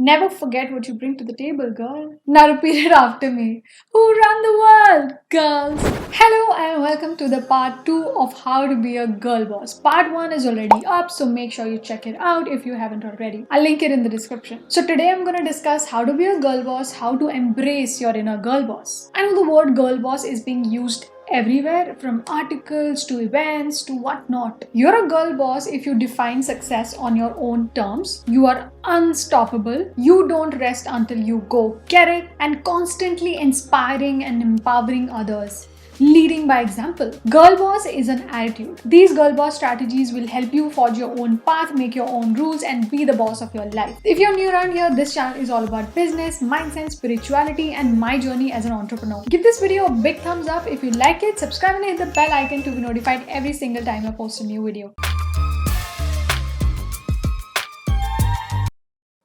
Never forget what you bring to the table, girl. Now repeat it after me. Who run the world? Girls. Hello and welcome to the part 2 of how to be a girl boss. Part 1 is already up, so make sure you check it out if you haven't already. I'll link it in the description. So today I'm gonna discuss how to be a girl boss, how to embrace your inner girl boss. I know the word girl boss is being used everywhere, from articles to events to whatnot. You're a girl boss if you define success on your own terms. You are unstoppable. You don't rest until you go get it, and constantly inspiring and empowering others. Leading by example. Girl boss is an attitude. These girl boss strategies will help you forge your own path, make your own rules, and be the boss of your life. If you're new around here, this channel is all about business, mindset, spirituality, and my journey as an entrepreneur. Give this video a big thumbs up if you like it, subscribe and hit the bell icon to be notified every single time I post a new video.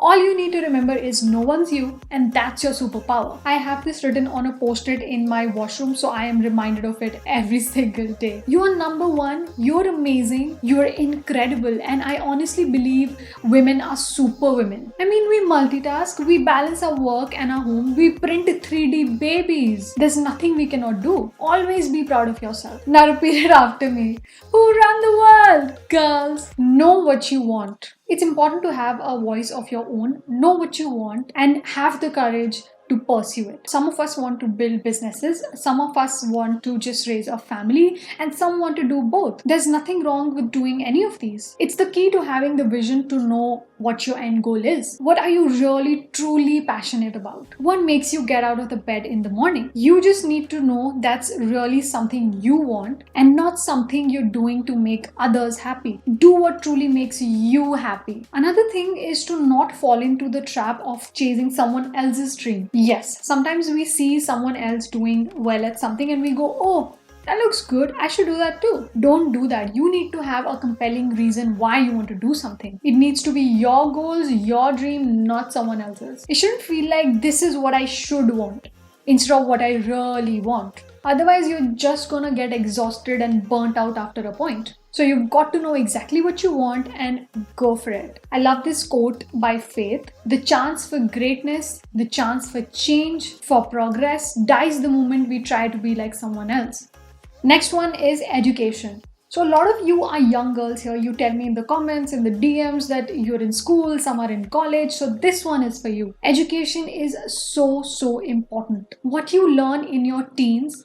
All you need to remember is no one's you, and that's your superpower. I have this written on a post-it in my washroom, so I am reminded of it every single day. You are number one, you're amazing, you're incredible, and I honestly believe women are super women. I mean, we multitask, we balance our work and our home, we print 3D babies. There's nothing we cannot do. Always be proud of yourself. Now repeat it after me. Who run the world? Girls. Know what you want. It's important to have a voice of your own, know what you want, and have the courage to pursue it. Some of us want to build businesses, some of us want to just raise a family, and some want to do both. There's nothing wrong with doing any of these. It's the key to having the vision to know what your end goal is. What are you really truly passionate about? What makes you get out of the bed in the morning? You just need to know that's really something you want and not something you're doing to make others happy. Do what truly makes you happy. Another thing is to not fall into the trap of chasing someone else's dream. Yes, sometimes we see someone else doing well at something and we go, oh, that looks good, I should do that too. Don't do that. You need to have a compelling reason why you want to do something. It needs to be your goals, your dream, not someone else's. It shouldn't feel like this is what I should want instead of what I really want. Otherwise, you're just gonna get exhausted and burnt out after a point. So you've got to know exactly what you want and go for it. I love this quote by Faith. The chance for greatness, the chance for change, for progress dies the moment we try to be like someone else. Next one is education. So a lot of you are young girls here. You tell me in the comments, in the DMs that you're in school, some are in college. So this one is for you. Education is so important. What you learn in your teens,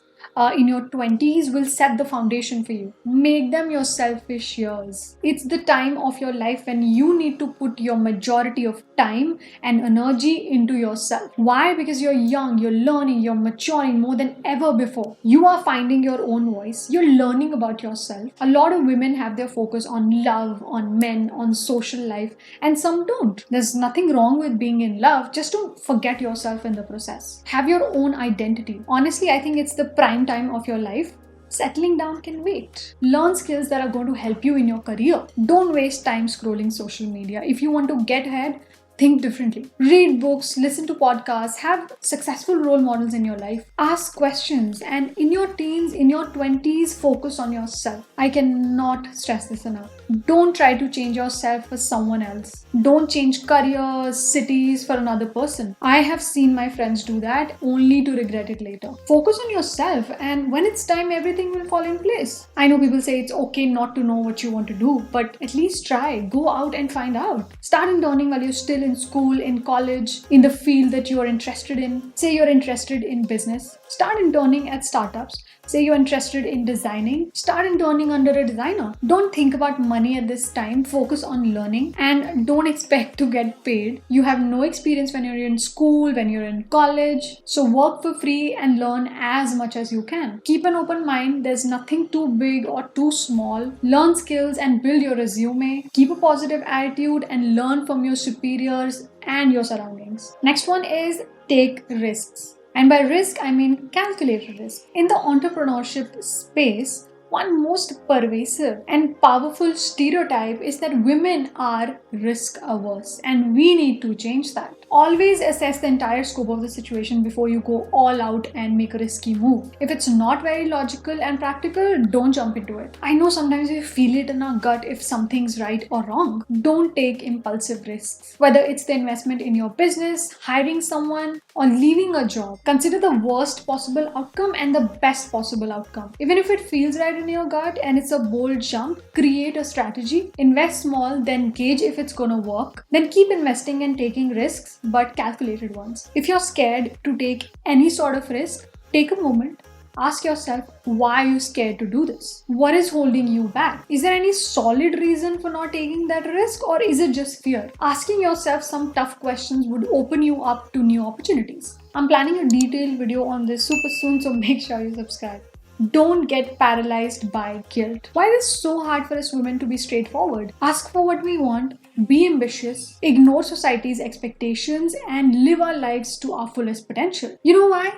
in your 20s will set the foundation for you. Make them your selfish years. It's the time of your life when you need to put your majority of time and energy into yourself. Why? Because you're young, you're learning, you're maturing more than ever before. You are finding your own voice. You're learning about yourself. A lot of women have their focus on love, on men, on social life, and some don't. There's nothing wrong with being in love. Just don't forget yourself in the process. Have your own identity. Honestly, I think it's the prime time of your life. Settling down can wait. Learn skills that are going to help you in your career. Don't waste time scrolling social media. If you want to get ahead, think differently. Read books, listen to podcasts, have successful role models in your life. Ask questions, and in your teens, in your 20s, focus on yourself. I cannot stress this enough. Don't try to change yourself for someone else. Don't change careers, cities for another person. I have seen my friends do that only to regret it later. Focus on yourself, and when it's time, everything will fall in place. I know people say it's okay not to know what you want to do, but at least try. Go out and find out. Start interning while you're still in school, in college, in the field that you are interested in. Say you're interested in business. Start interning at startups. Say you're interested in designing. Start interning under a designer. Don't think about money at this time. Focus on learning and don't expect to get paid. You have no experience when you're in school, when you're in college. So work for free and learn as much as you can. Keep an open mind. There's nothing too big or too small. Learn skills and build your resume. Keep a positive attitude and learn from your superiors and your surroundings. Next one is take risks. And by risk, I mean calculated risk. In the entrepreneurship space, One most pervasive and powerful stereotype is that women are risk averse, and we need to change that. Always assess the entire scope of the situation before you go all out and make a risky move. If it's not very logical and practical, don't jump into it. I know sometimes we feel it in our gut if something's right or wrong. Don't take impulsive risks. Whether it's the investment in your business, hiring someone, or leaving a job, consider the worst possible outcome and the best possible outcome. Even if it feels right in your gut and it's a bold jump, create a strategy, invest small, then gauge if it's gonna work, then keep investing and taking risks, but calculated ones. If you're scared to take any sort of risk, take a moment. Ask yourself, why are you scared to do this? What is holding you back? Is there any solid reason for not taking that risk, or is it just fear? Asking yourself some tough questions would open you up to new opportunities. I'm planning a detailed video on this super soon, so make sure you subscribe. Don't get paralyzed by guilt. Why is it so hard for us women to be straightforward? Ask for what we want, be ambitious, ignore society's expectations, and live our lives to our fullest potential. You know why?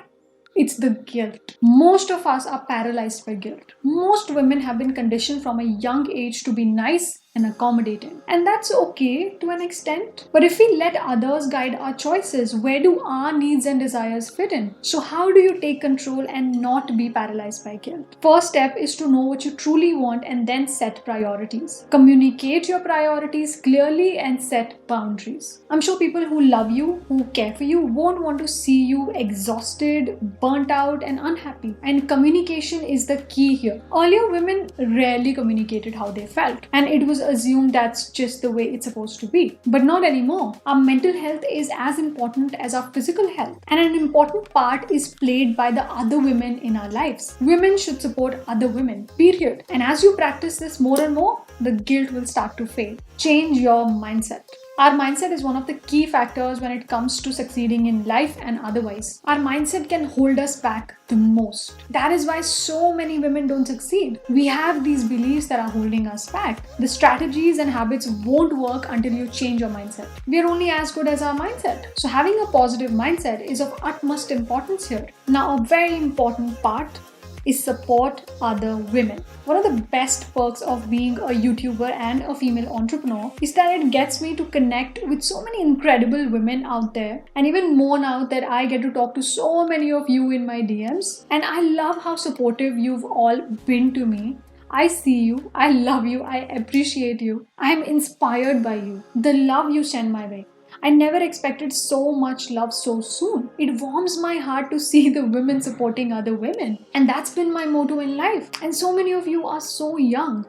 It's the guilt. Most of us are paralyzed by guilt. Most women have been conditioned from a young age to be nice and accommodating. And that's okay to an extent. But if we let others guide our choices, where do our needs and desires fit in? So how do you take control and not be paralyzed by guilt? First step is to know what you truly want and then set priorities. Communicate your priorities clearly and set boundaries. I'm sure people who love you, who care for you, won't want to see you exhausted, burnt out, and unhappy. And communication is the key here. Earlier, women rarely communicated how they felt, and it was assumed that's just the way it's supposed to be. But not anymore. Our mental health is as important as our physical health, and an important part is played by the other women in our lives. Women should support other women, period. And as you practice this more and more, the guilt will start to fade. Change your mindset. Our mindset is one of the key factors when it comes to succeeding in life and otherwise. Our mindset can hold us back the most. That is why so many women don't succeed. We have these beliefs that are holding us back. The strategies and habits won't work until you change your mindset. We are only as good as our mindset. So having a positive mindset is of utmost importance here. Now, a very important part is support other women. One of the best perks of being a YouTuber and a female entrepreneur is that it gets me to connect with so many incredible women out there, and even more now that I get to talk to so many of you in my DMs. And I love how supportive you've all been to me. I see you, I love you, I appreciate you, I am inspired by you, the love you send my way. I never expected so much love so soon. It warms my heart to see the women supporting other women. And that's been my motto in life. And so many of you are so young.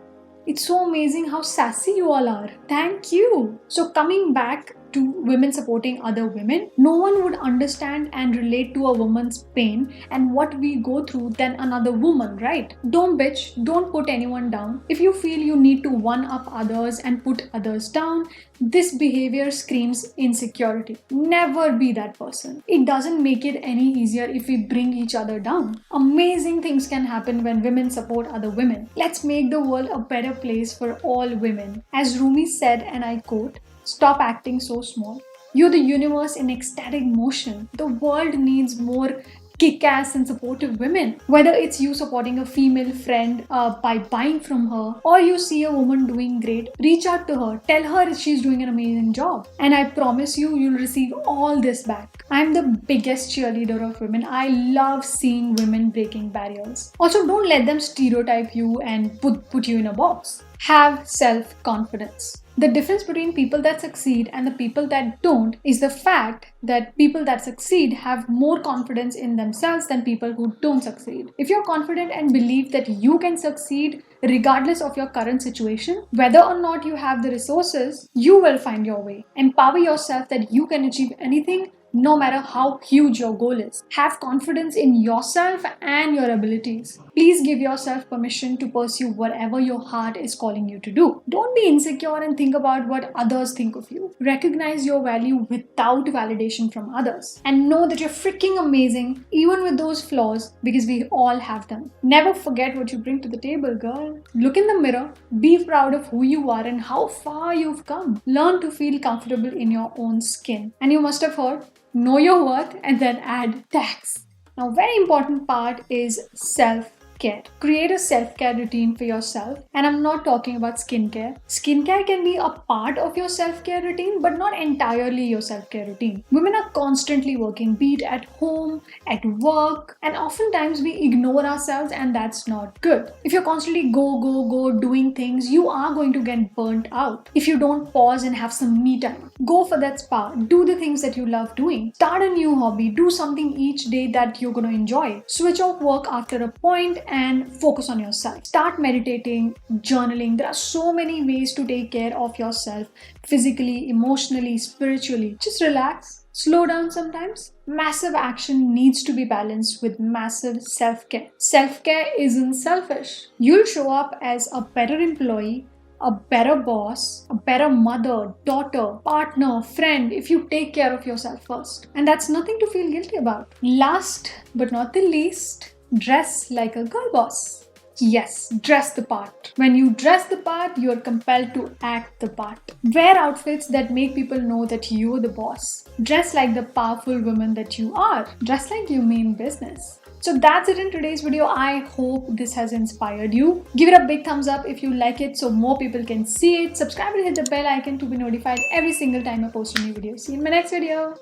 It's so amazing how sassy you all are. Thank you. So coming back to women supporting other women, no one would understand and relate to a woman's pain and what we go through than another woman, right? Don't bitch, don't put anyone down. If you feel you need to one up others and put others down, this behavior screams insecurity. Never be that person. It doesn't make it any easier if we bring each other down. Amazing things can happen when women support other women. Let's make the world a better place for all women. As Rumi said, and I quote, "Stop acting so small. You're the universe in ecstatic motion. The world needs more kick-ass and supportive women." Whether it's you supporting a female friend by buying from her, or you see a woman doing great, reach out to her. Tell her she's doing an amazing job. And I promise you, you'll receive all this back. I'm the biggest cheerleader of women. I love seeing women breaking barriers. Also, don't let them stereotype you and put you in a box. Have self-confidence. The difference between people that succeed and the people that don't is the fact that people that succeed have more confidence in themselves than people who don't succeed. If you're confident and believe that you can succeed regardless of your current situation, whether or not you have the resources, you will find your way. Empower yourself that you can achieve anything, no matter how huge your goal is. Have confidence in yourself and your abilities. Please give yourself permission to pursue whatever your heart is calling you to do. Don't be insecure and think about what others think of you. Recognize your value without validation from others. And know that you're freaking amazing, even with those flaws, because we all have them. Never forget what you bring to the table, girl. Look in the mirror, be proud of who you are and how far you've come. Learn to feel comfortable in your own skin. And you must have heard, know your worth and then add tax. Now, very important part is self self-care. Create a self-care routine for yourself. And I'm not talking about skincare. Skincare can be a part of your self-care routine, but not entirely your self-care routine. Women are constantly working, be it at home, at work, and oftentimes we ignore ourselves, and that's not good. If you're constantly go doing things, you are going to get burnt out. If you don't pause and have some me time, go for that spa, do the things that you love doing, start a new hobby, do something each day that you're going to enjoy. Switch off work after a point and focus on yourself. Start meditating, journaling. There are so many ways to take care of yourself physically, emotionally, spiritually. Just relax. Slow down sometimes. Massive action needs to be balanced with massive self-care. Self-care isn't selfish. You'll show up as a better employee, a better boss, a better mother, daughter, partner, friend if you take care of yourself first. And that's nothing to feel guilty about. Last but not the least, dress like a girl boss. Yes, dress the part. When you dress the part, you are compelled to act the part. Wear outfits that make people know that you're the boss. Dress like the powerful woman that you are. Dress like you mean business. So that's it in today's video. I hope this has inspired you. Give it a big thumbs up if you like it so more people can see it. Subscribe and hit the bell icon to be notified every single time I post a new video. See you in my next video.